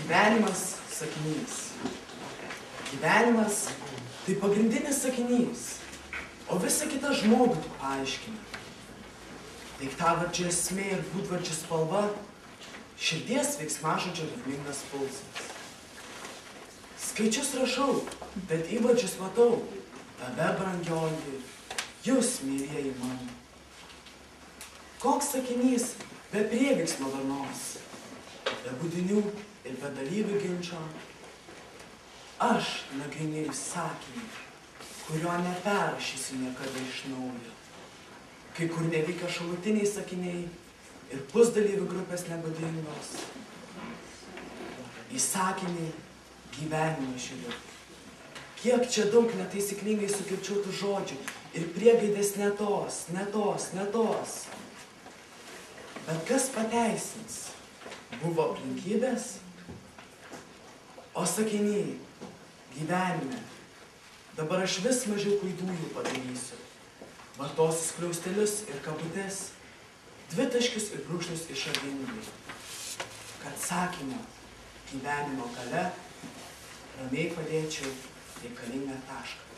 Gyvenimas sakinys. Gyvenimas tai pagrindinis sakinys, o visa kita žmogų tik paaiškina. Daiktavardžio esmė ir būdvardžio spalva, širdies veiksmažodžio ritmingas pulsas. Skaičius rašau, bet įvardžius matau, tave, brangioji, jūs, mylieji mano. Koks sakinys be prieveiksmo darnos, be būdinių ir be dalyvių ginčio. Aš nagrinėju sakinį, kurio neperrašysiu niekada iš naujo. Kai kur neveikia šalutiniai sakiniai ir pusdalyvių grupės nebūdingos. Į sakinį gyvenimą žiūriu. Kiek čia daug netaisyklingai sukirčiuotų žodžių ir priegaidės ne tos. Bet kas pateisins? Buvo aplinkybės, o sakiniai gyvenime. Dabar aš vis mažiau klaidų jų padarysiu. Vartosiu skliaustelius ir kabutes, dvitaškius ir brūkšnius išradingai. Kad sakinio gyvenimo gale ramiai padėčiau reikalingą tašką.